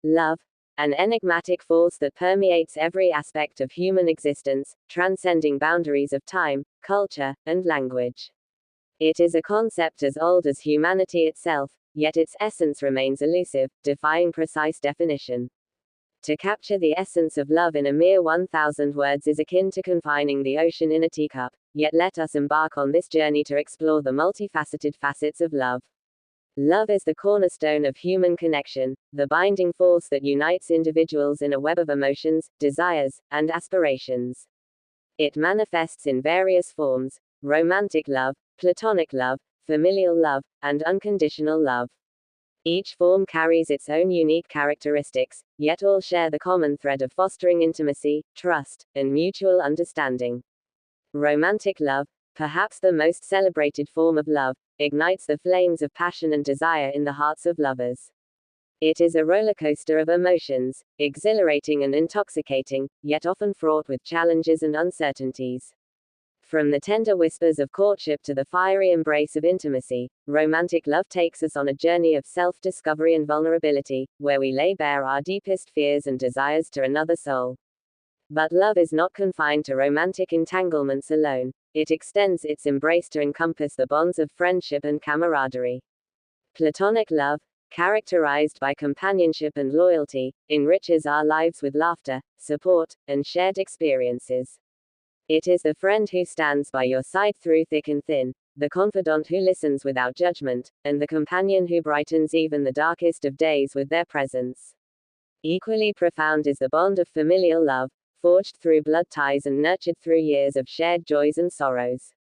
Love, an enigmatic force that permeates every aspect of human existence, transcending boundaries of time, culture, and language. It is a concept as old as humanity itself, yet its essence remains elusive, defying precise definition. To capture the essence of love in a mere 1,000 words is akin to confining the ocean in a teacup, yet let us embark on this journey to explore the multifaceted facets of love. Love is the cornerstone of human connection, the binding force that unites individuals in a web of emotions, desires, and aspirations. It manifests in various forms: romantic love, platonic love, familial love, and unconditional love. Each form carries its own unique characteristics, yet all share the common thread of fostering intimacy, trust, and mutual understanding. Romantic love, perhaps the most celebrated form of love, ignites the flames of passion and desire in the hearts of lovers. It is a roller coaster of emotions, exhilarating and intoxicating, yet often fraught with challenges and uncertainties. From the tender whispers of courtship to the fiery embrace of intimacy, romantic love takes us on a journey of self-discovery and vulnerability, where we lay bare our deepest fears and desires to another soul. But love is not confined to romantic entanglements alone. It extends its embrace to encompass the bonds of friendship and camaraderie. Platonic love, characterized by companionship and loyalty, enriches our lives with laughter, support, and shared experiences. It is the friend who stands by your side through thick and thin, the confidant who listens without judgment, and the companion who brightens even the darkest of days with their presence. Equally profound is the bond of familial love, forged through blood ties and nurtured through years of shared joys and sorrows.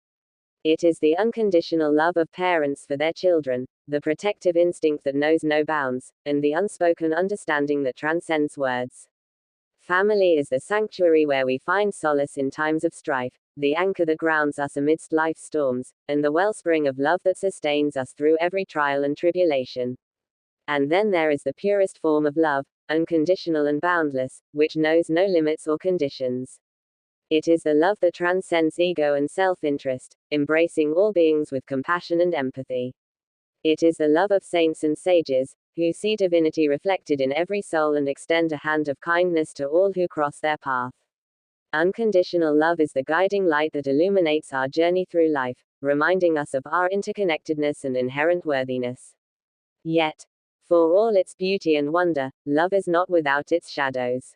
It is the unconditional love of parents for their children, the protective instinct that knows no bounds, and the unspoken understanding that transcends words. Family is the sanctuary where we find solace in times of strife, the anchor that grounds us amidst life's storms, and the wellspring of love that sustains us through every trial and tribulation. And then there is the purest form of love, unconditional and boundless, which knows no limits or conditions. It is the love that transcends ego and self-interest, embracing all beings with compassion and empathy. It is the love of saints and sages, who see divinity reflected in every soul and extend a hand of kindness to all who cross their path. Unconditional love is the guiding light that illuminates our journey through life, reminding us of our interconnectedness and inherent worthiness. Yet, for all its beauty and wonder, love is not without its shadows.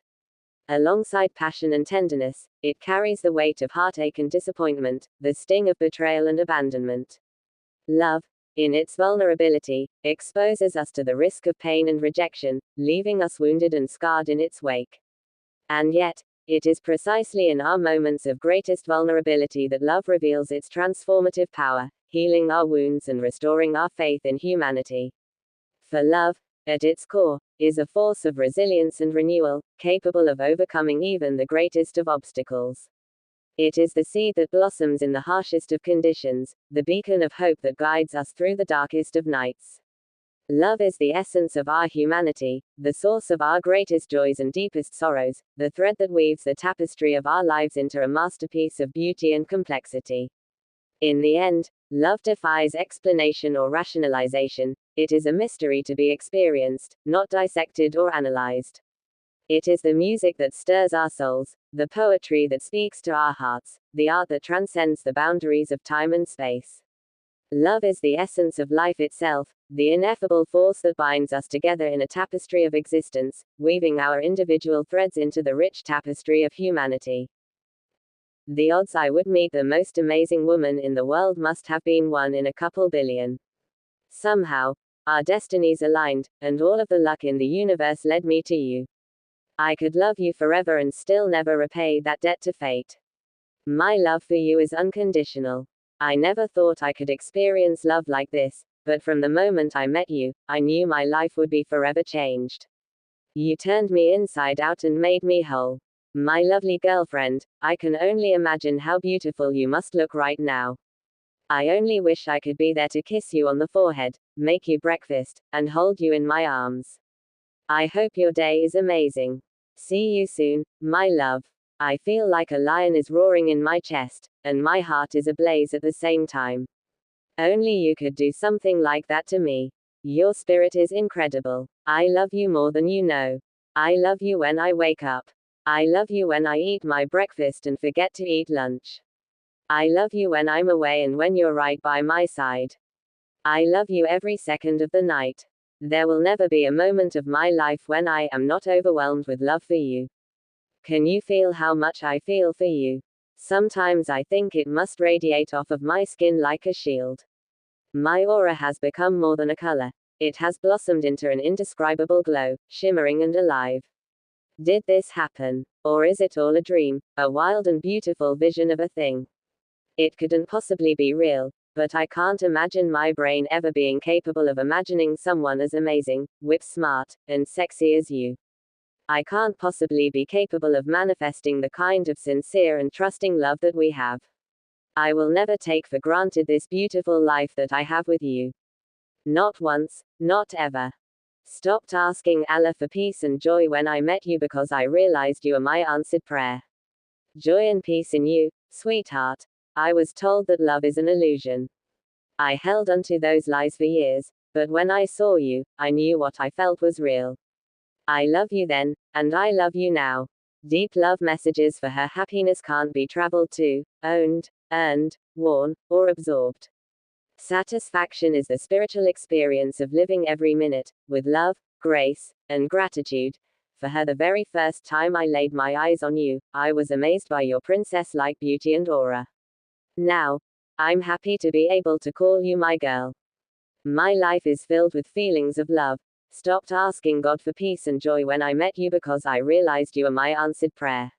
Alongside passion and tenderness, it carries the weight of heartache and disappointment, the sting of betrayal and abandonment. Love, in its vulnerability, exposes us to the risk of pain and rejection, leaving us wounded and scarred in its wake. And yet, it is precisely in our moments of greatest vulnerability that love reveals its transformative power, healing our wounds and restoring our faith in humanity. For love, at its core, is a force of resilience and renewal, capable of overcoming even the greatest of obstacles. It is the seed that blossoms in the harshest of conditions, the beacon of hope that guides us through the darkest of nights. Love is the essence of our humanity, the source of our greatest joys and deepest sorrows, the thread that weaves the tapestry of our lives into a masterpiece of beauty and complexity. In the end, love defies explanation or rationalization. It is a mystery to be experienced, not dissected or analyzed. It is the music that stirs our souls, the poetry that speaks to our hearts, the art that transcends the boundaries of time and space. Love is the essence of life itself, the ineffable force that binds us together in a tapestry of existence, weaving our individual threads into the rich tapestry of humanity. The odds I would meet the most amazing woman in the world must have been 1 in a couple billion. Somehow, our destinies aligned, and all of the luck in the universe led me to you. I could love you forever and still never repay that debt to fate. My love for you is unconditional. I never thought I could experience love like this, but from the moment I met you, I knew my life would be forever changed. You turned me inside out and made me whole. My lovely girlfriend, I can only imagine how beautiful you must look right now. I only wish I could be there to kiss you on the forehead, make you breakfast, and hold you in my arms. I hope your day is amazing. See you soon, my love. I feel like a lion is roaring in my chest, and my heart is ablaze at the same time. Only you could do something like that to me. Your spirit is incredible. I love you more than you know. I love you when I wake up. I love you when I eat my breakfast and forget to eat lunch. I love you when I'm away and when you're right by my side. I love you every second of the night. There will never be a moment of my life when I am not overwhelmed with love for you. Can you feel how much I feel for you? Sometimes I think it must radiate off of my skin like a shield. My aura has become more than a color. It has blossomed into an indescribable glow, shimmering and alive. Did this happen? Or is it all a dream, a wild and beautiful vision of a thing? It couldn't possibly be real, but I can't imagine my brain ever being capable of imagining someone as amazing, whip-smart, and sexy as you. I can't possibly be capable of manifesting the kind of sincere and trusting love that we have. I will never take for granted this beautiful life that I have with you. Not once, not ever. Stopped asking Allah for peace and joy when I met you because I realized you are my answered prayer. Joy and peace in you, sweetheart. I was told that love is an illusion. I held onto those lies for years, but when I saw you, I knew what I felt was real. I love you then, and I love you now. Deep love messages for her happiness can't be traveled to, owned, earned, worn, or absorbed. Satisfaction is the spiritual experience of living every minute, with love, grace, and gratitude. For her the very first time I laid my eyes on you, I was amazed by your princess-like beauty and aura. Now, I'm happy to be able to call you my girl. My life is filled with feelings of love. Stopped asking God for peace and joy when I met you because I realized you are my answered prayer.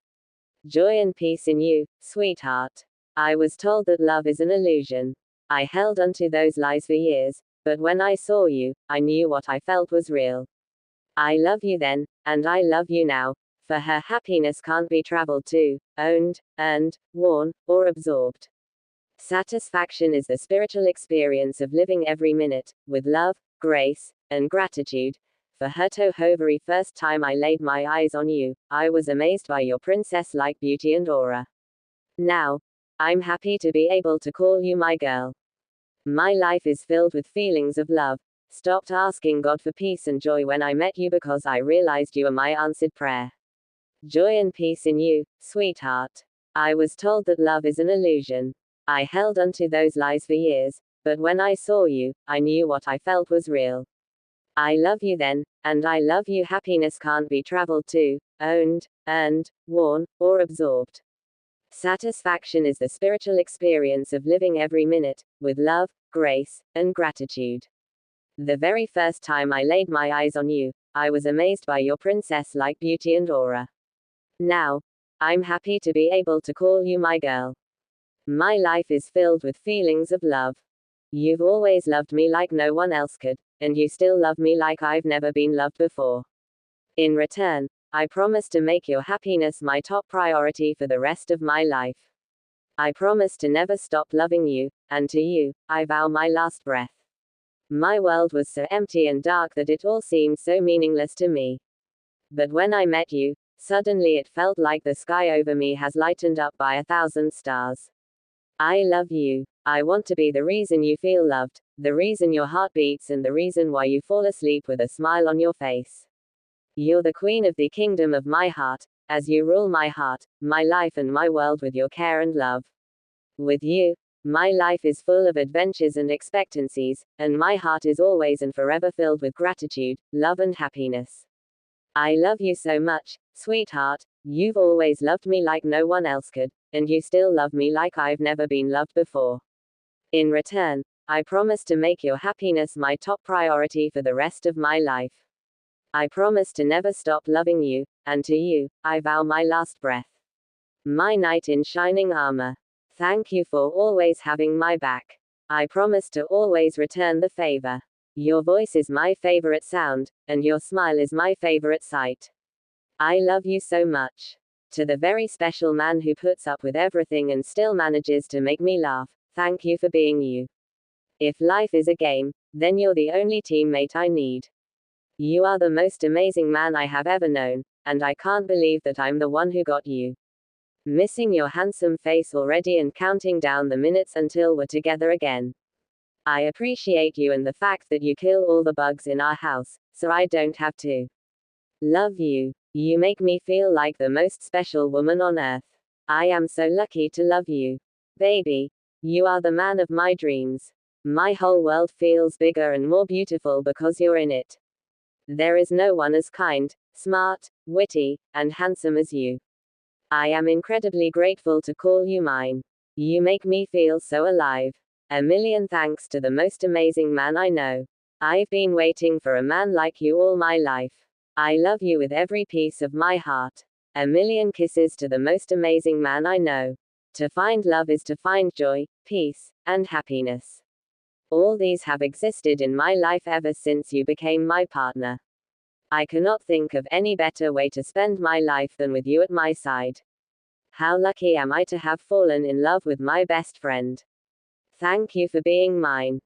Joy and peace in you, sweetheart. I was told that love is an illusion. I held onto those lies for years, but when I saw you, I knew what I felt was real. I love you then, and I love you now. For her happiness can't be traveled to, owned, earned, worn, or absorbed. Satisfaction is the spiritual experience of living every minute, with love, grace, and gratitude. For her the very first time I laid my eyes on you, I was amazed by your princess-like beauty and aura. Now, I'm happy to be able to call you my girl. My life is filled with feelings of love. Stopped asking God for peace and joy when I met you because I realized you are my answered prayer. Joy and peace in you, sweetheart. I was told that love is an illusion. I held onto those lies for years, but when I saw you, I knew what I felt was real. I love you then, and I love you. Happiness can't be traveled to, owned, earned, worn, or absorbed. Satisfaction is the spiritual experience of living every minute, with love, grace, and gratitude. The very first time I laid my eyes on you, I was amazed by your princess-like beauty and aura. Now, I'm happy to be able to call you my girl. My life is filled with feelings of love. You've always loved me like no one else could, and you still love me like I've never been loved before. In return, I promise to make your happiness my top priority for the rest of my life. I promise to never stop loving you, and to you, I vow my last breath. My world was so empty and dark that it all seemed so meaningless to me. But when I met you, suddenly it felt like the sky over me has lightened up by 1,000 stars. I love you. I want to be the reason you feel loved, the reason your heart beats, and the reason why you fall asleep with a smile on your face. You're the queen of the kingdom of my heart, as you rule my heart, my life, and my world with your care and love. With you, my life is full of adventures and expectancies, and my heart is always and forever filled with gratitude, love, and happiness. I love you so much, sweetheart. You've always loved me like no one else could, and you still love me like I've never been loved before. In return, I promise to make your happiness my top priority for the rest of my life. I promise to never stop loving you, and to you, I vow my last breath. My knight in shining armor. Thank you for always having my back. I promise to always return the favor. Your voice is my favorite sound, and your smile is my favorite sight. I love you so much. To the very special man who puts up with everything and still manages to make me laugh, thank you for being you. If life is a game, then you're the only teammate I need. You are the most amazing man I have ever known, and I can't believe that I'm the one who got you. Missing your handsome face already and counting down the minutes until we're together again. I appreciate you and the fact that you kill all the bugs in our house, so I don't have to. Love you. You make me feel like the most special woman on earth. I am so lucky to love you. Baby, you are the man of my dreams. My whole world feels bigger and more beautiful because you're in it. There is no one as kind, smart, witty, and handsome as you. I am incredibly grateful to call you mine. You make me feel so alive. A million thanks to the most amazing man I know. I've been waiting for a man like you all my life. I love you with every piece of my heart. A million kisses to the most amazing man I know. To find love is to find joy, peace, and happiness. All these have existed in my life ever since you became my partner. I cannot think of any better way to spend my life than with you at my side. How lucky am I to have fallen in love with my best friend. Thank you for being mine.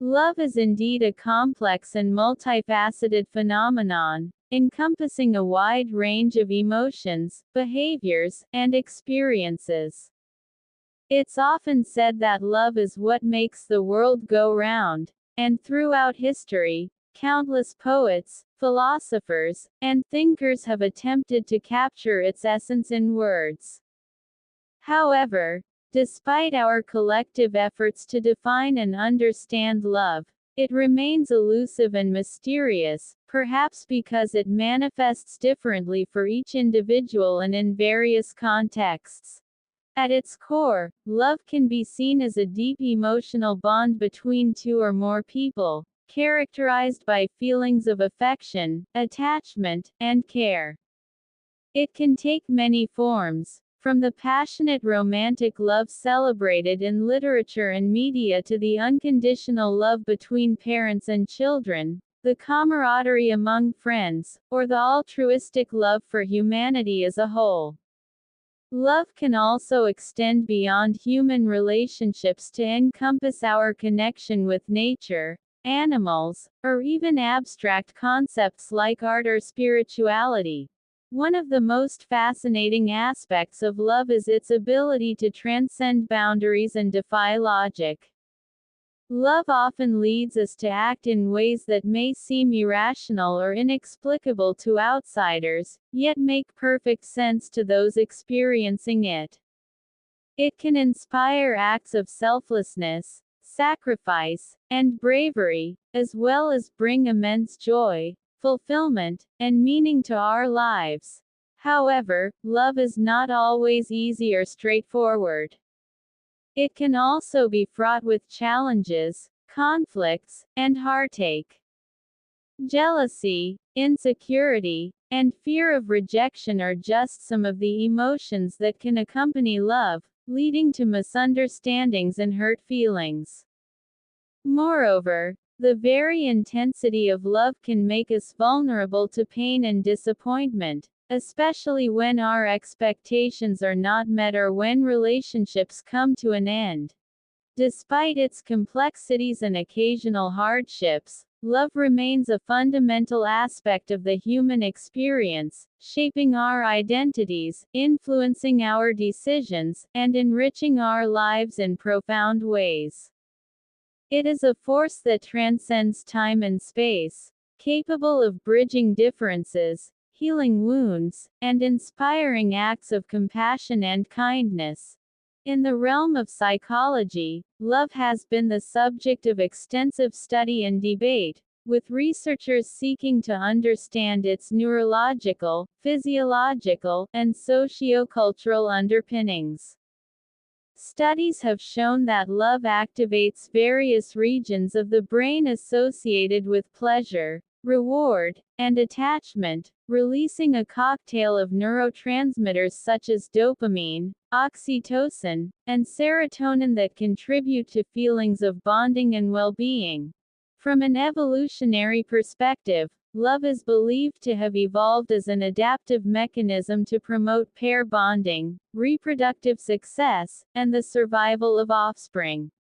Love is indeed a complex and multifaceted phenomenon, encompassing a wide range of emotions, behaviors, and experiences. It's often said that love is what makes the world go round, and throughout history, countless poets, philosophers, and thinkers have attempted to capture its essence in words. However, despite our collective efforts to define and understand love, it remains elusive and mysterious, perhaps because it manifests differently for each individual and in various contexts. At its core, love can be seen as a deep emotional bond between two or more people, characterized by feelings of affection, attachment, and care. It can take many forms, from the passionate romantic love celebrated in literature and media to the unconditional love between parents and children, the camaraderie among friends, or the altruistic love for humanity as a whole. Love can also extend beyond human relationships to encompass our connection with nature, animals, or even abstract concepts like art or spirituality. One of the most fascinating aspects of love is its ability to transcend boundaries and defy logic. Love often leads us to act in ways that may seem irrational or inexplicable to outsiders, yet make perfect sense to those experiencing it. It can inspire acts of selflessness, sacrifice, and bravery, as well as bring immense joy, fulfillment, and meaning to our lives. However, love is not always easy or straightforward. It can also be fraught with challenges, conflicts, and heartache. Jealousy, insecurity, and fear of rejection are just some of the emotions that can accompany love, leading to misunderstandings and hurt feelings. Moreover, the very intensity of love can make us vulnerable to pain and disappointment, especially when our expectations are not met or when relationships come to an end. Despite its complexities and occasional hardships, love remains a fundamental aspect of the human experience, shaping our identities, influencing our decisions, and enriching our lives in profound ways. It is a force that transcends time and space, capable of bridging differences, healing wounds, and inspiring acts of compassion and kindness. In the realm of psychology, love has been the subject of extensive study and debate, with researchers seeking to understand its neurological, physiological, and sociocultural underpinnings. Studies have shown that love activates various regions of the brain associated with pleasure, reward, and attachment, releasing a cocktail of neurotransmitters such as dopamine, oxytocin, and serotonin that contribute to feelings of bonding and well-being. From an evolutionary perspective, love is believed to have evolved as an adaptive mechanism to promote pair bonding, reproductive success, and the survival of offspring.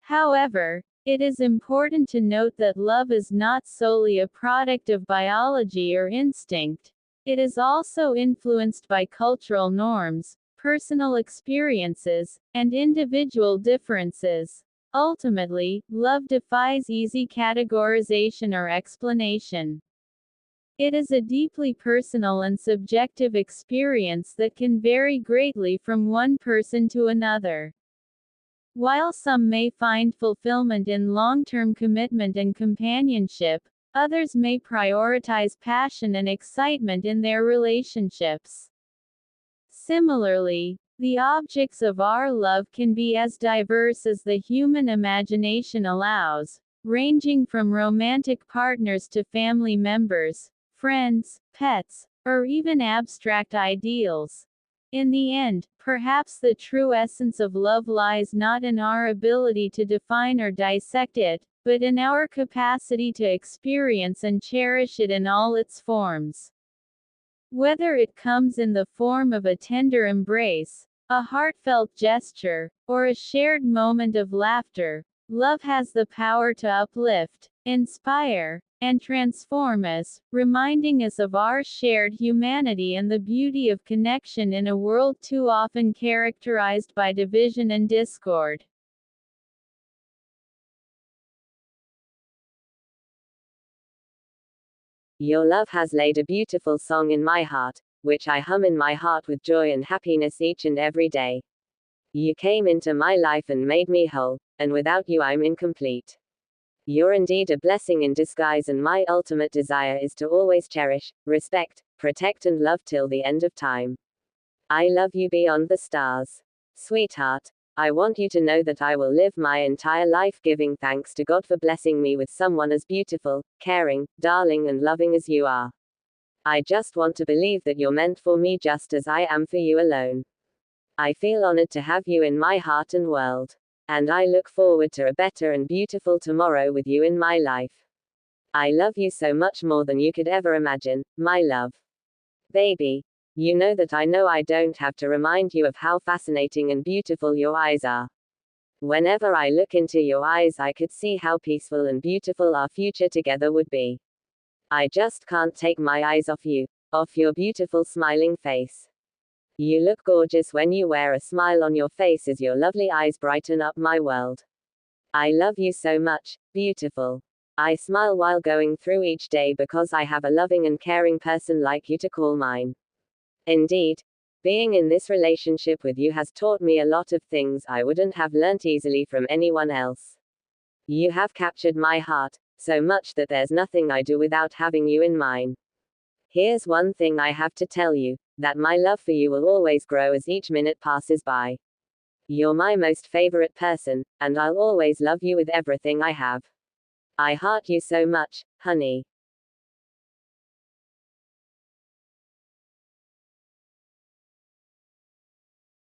However, it is important to note that love is not solely a product of biology or instinct. It is also influenced by cultural norms, personal experiences, and individual differences. Ultimately, love defies easy categorization or explanation. It is a deeply personal and subjective experience that can vary greatly from one person to another. While some may find fulfillment in long-term commitment and companionship, others may prioritize passion and excitement in their relationships. Similarly, the objects of our love can be as diverse as the human imagination allows, ranging from romantic partners to family members, friends, pets, or even abstract ideals. In the end, perhaps the true essence of love lies not in our ability to define or dissect it, but in our capacity to experience and cherish it in all its forms. Whether it comes in the form of a tender embrace, a heartfelt gesture, or a shared moment of laughter, love has the power to uplift, inspire, and transform us, reminding us of our shared humanity and the beauty of connection in a world too often characterized by division and discord. Your love has laid a beautiful song in my heart, which I hum in my heart with joy and happiness each and every day. You came into my life and made me whole, and without you I'm incomplete. You're indeed a blessing in disguise, and my ultimate desire is to always cherish, respect, protect and love till the end of time. I love you beyond the stars. Sweetheart, I want you to know that I will live my entire life giving thanks to God for blessing me with someone as beautiful, caring, darling and loving as you are. I just want to believe that you're meant for me just as I am for you alone. I feel honored to have you in my heart and world. And I look forward to a better and beautiful tomorrow with you in my life. I love you so much more than you could ever imagine, my love. Baby, you know that I know I don't have to remind you of how fascinating and beautiful your eyes are. Whenever I look into your eyes, I could see how peaceful and beautiful our future together would be. I just can't take my eyes off you, off your beautiful smiling face. You look gorgeous when you wear a smile on your face as your lovely eyes brighten up my world. I love you so much, beautiful. I smile while going through each day because I have a loving and caring person like you to call mine. Indeed, being in this relationship with you has taught me a lot of things I wouldn't have learnt easily from anyone else. You have captured my heart, so much that there's nothing I do without having you in mine. Here's one thing I have to tell you, that my love for you will always grow as each minute passes by. You're my most favorite person, and I'll always love you with everything I have. I heart you so much, honey.